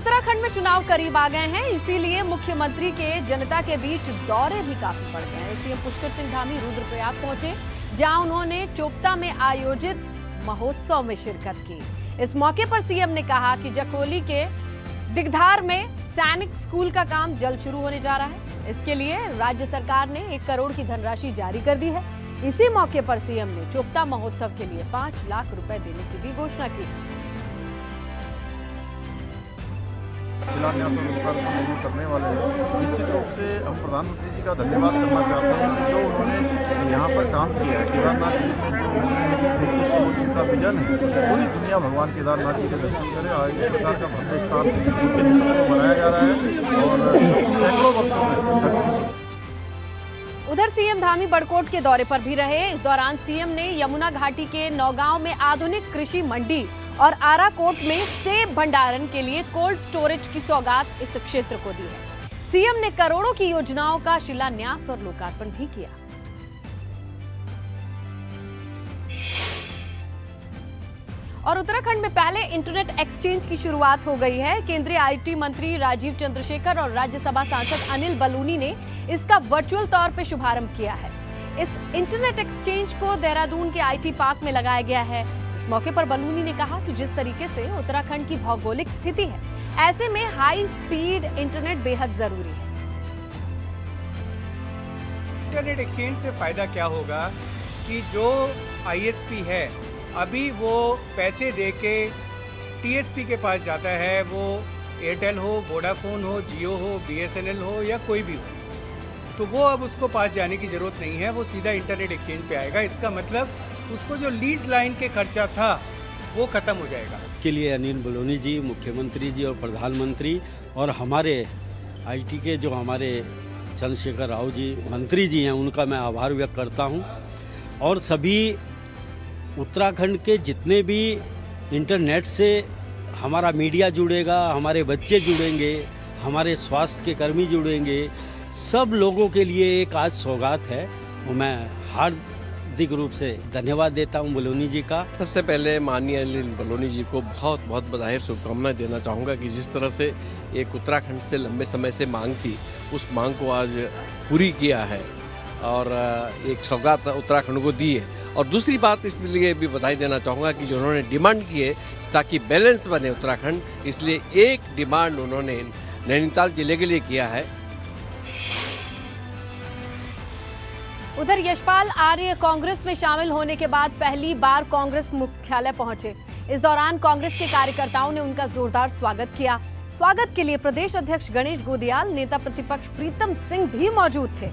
उत्तराखंड में चुनाव करीब आ गए हैं, इसीलिए मुख्यमंत्री के जनता के बीच दौरे भी काफी बढ़ गए हैं। सीएम पुष्कर सिंह धामी रुद्रप्रयाग पहुंचे, जहां उन्होंने चोपता में आयोजित महोत्सव में शिरकत की। इस मौके पर सीएम ने कहा कि जखोली के दिगधार में सैनिक स्कूल का काम जल्द शुरू होने जा रहा है। इसके लिए राज्य सरकार ने 1 करोड़ की धनराशि जारी कर दी है। इसी मौके पर सीएम ने चोपता महोत्सव के लिए 5 लाख रुपए देने की भी घोषणा की। शिलान्यास और लोकार्पण करने वाले हैं। निश्चित रूप से हम प्रधानमंत्री जी का धन्यवाद करना चाहते हैं कि जो उन्होंने यहाँ पर काम किया है। केदारनाथ जी में जो उनकी सोच, उनका विजन है, पूरी दुनिया भगवान केदारनाथ जी के दर्शन करे। आज इस प्रकार का भव्य स्थान उनके नेतृत्व में बनाया जा रहा है और सैकड़ों वर्षों में। उधर सीएम धामी बड़कोट के दौरे पर भी रहे। इस दौरान सीएम ने यमुना घाटी के नौगांव में आधुनिक कृषि मंडी और आराकोट में सेब भंडारण के लिए कोल्ड स्टोरेज की सौगात इस क्षेत्र को दी है। सीएम ने करोड़ों की योजनाओं का शिलान्यास और लोकार्पण भी किया। और उत्तराखंड में पहले इंटरनेट एक्सचेंज की शुरुआत हो गई है। केंद्रीय आईटी मंत्री राजीव चंद्रशेखर और राज्यसभा सांसद अनिल बलूनी ने इसका वर्चुअल तौर पर शुभारंभ किया है। इस इंटरनेट एक्सचेंज को देहरादून के आईटी पार्क में लगाया गया है। इस मौके पर बलूनी ने कहा कि जिस तरीके से उत्तराखंड की भौगोलिक स्थिति है, ऐसे में हाई स्पीड इंटरनेट बेहद जरूरी है। इंटरनेट एक्सचेंज से फायदा क्या होगा कि जो आईएसपी है अभी वो पैसे देके टीएसपी के पास जाता है, वो एयरटेल हो, वोडाफोन हो, जियो हो, बीएसएनएल हो या कोई भी हो, तो वो अब उसको पास जाने की ज़रूरत नहीं है, वो सीधा इंटरनेट एक्सचेंज पे आएगा। इसका मतलब उसको जो लीज लाइन के खर्चा था वो ख़त्म हो जाएगा। के लिए अनिल बलूनी जी, मुख्यमंत्री जी और प्रधानमंत्री और हमारे आईटी के जो हमारे चंद्रशेखर राव जी मंत्री जी हैं, उनका मैं आभार व्यक्त करता हूं। और सभी उत्तराखंड के जितने भी इंटरनेट से हमारा मीडिया जुड़ेगा, हमारे बच्चे जुड़ेंगे, हमारे स्वास्थ्य के कर्मी जुड़ेंगे, सब लोगों के लिए एक आज सौगात है। वो मैं हार्दिक रूप से धन्यवाद देता हूं बलूनी जी का। सबसे पहले माननीय अनिल बलूनी जी को बहुत बहुत बधाई और शुभकामनाएं देना चाहूँगा कि जिस तरह से एक उत्तराखंड से लंबे समय से मांग थी, उस मांग को आज पूरी किया है और एक सौगात उत्तराखंड को दी है। और दूसरी बात इसलिए भी बधाई देना चाहूँगा कि जो उन्होंने डिमांड की है ताकि बैलेंस बने उत्तराखंड, इसलिए एक डिमांड उन्होंने नैनीताल जिले के लिए किया है। उधर यशपाल आर्य कांग्रेस में शामिल होने के बाद पहली बार कांग्रेस मुख्यालय पहुंचे। इस दौरान कांग्रेस के कार्यकर्ताओं ने उनका जोरदार स्वागत किया। स्वागत के लिए प्रदेश अध्यक्ष गणेश गोदियाल, नेता प्रतिपक्ष प्रीतम सिंह भी मौजूद थे।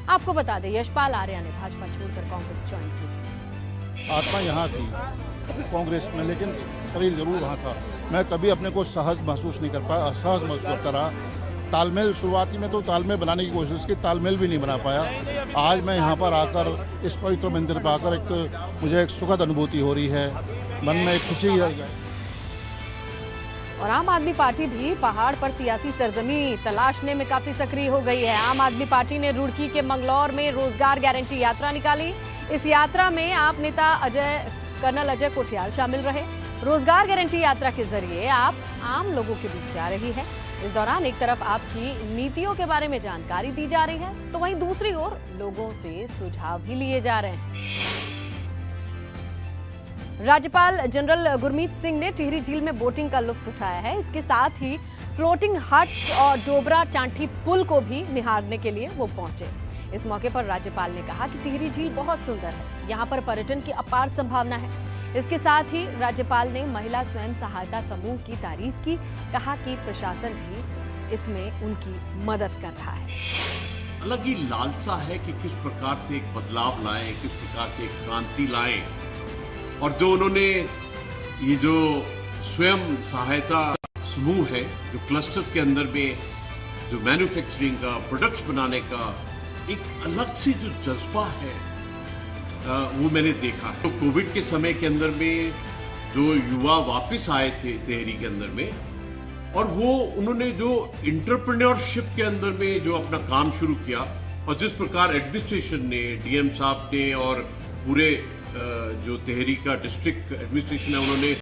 आपको बता दें, यशपाल आर्य ने भाजपा छोड़कर कांग्रेस ज्वाइन की थी। आत्मा यहाँ थी कांग्रेस में, लेकिन शरीर जरूर वहाँ था। मैं कभी अपने को सहज महसूस नहीं कर पाया, असहज महसूस करता रहा। तालमेल शुरुआती में तो तालमेल बनाने की कोशिश की, तालमेल भी नहीं बना पाया। आज मैं यहाँ पर आकर इस पवित्र मंदिर पर आकर मुझे एक सुखद अनुभूति हो रही है, मन में एक खुशी है। और आम आदमी पार्टी भी पहाड़ पर सियासी सरजमी तलाशने में काफी सक्रिय हो गई है। आम आदमी पार्टी ने रुड़की के मंगलौर में रोजगार गारंटी यात्रा निकाली। इस यात्रा में आप नेता कर्नल अजय कोठियाल शामिल रहे। रोजगार गारंटी यात्रा के जरिए आप आम लोगों के बीच जा रही है। इस दौरान एक तरफ आपकी नीतियों के बारे में जानकारी दी जा रही है, तो वहीं दूसरी ओर लोगों से सुझाव भी लिए जा रहे हैं। राज्यपाल जनरल गुरमीत सिंह ने टिहरी झील में बोटिंग का लुत्फ उठाया है। इसके साथ ही फ्लोटिंग हट और डोबरा चांठी पुल को भी निहारने के लिए वो पहुंचे। इस मौके पर राज्यपाल ने कहा कि टिहरी झील बहुत सुंदर है, यहाँ पर पर्यटन की अपार संभावना है। इसके साथ ही राज्यपाल ने महिला स्वयं सहायता समूह की तारीफ की, कहा कि प्रशासन भी इसमें उनकी मदद कर रहा है। अलग ही लालसा है कि किस प्रकार से एक बदलाव लाएं, किस प्रकार से एक क्रांति लाएं। और जो उन्होंने ये जो स्वयं सहायता समूह है, जो क्लस्टर्स के अंदर में जो मैन्युफैक्चरिंग का, प्रोडक्ट्स बनाने का एक अलग से जो जज्बा है, वो मैंने देखा। तो कोविड के समय के अंदर में जो युवा वापस आए थे टिहरी के अंदर में, और वो उन्होंने जो एंटरप्रेन्योरशिप के अंदर में जो अपना काम शुरू किया, और जिस प्रकार एडमिनिस्ट्रेशन ने, डीएम साहब ने और पूरे जो टिहरी का डिस्ट्रिक्ट एडमिनिस्ट्रेशन है, उन्होंने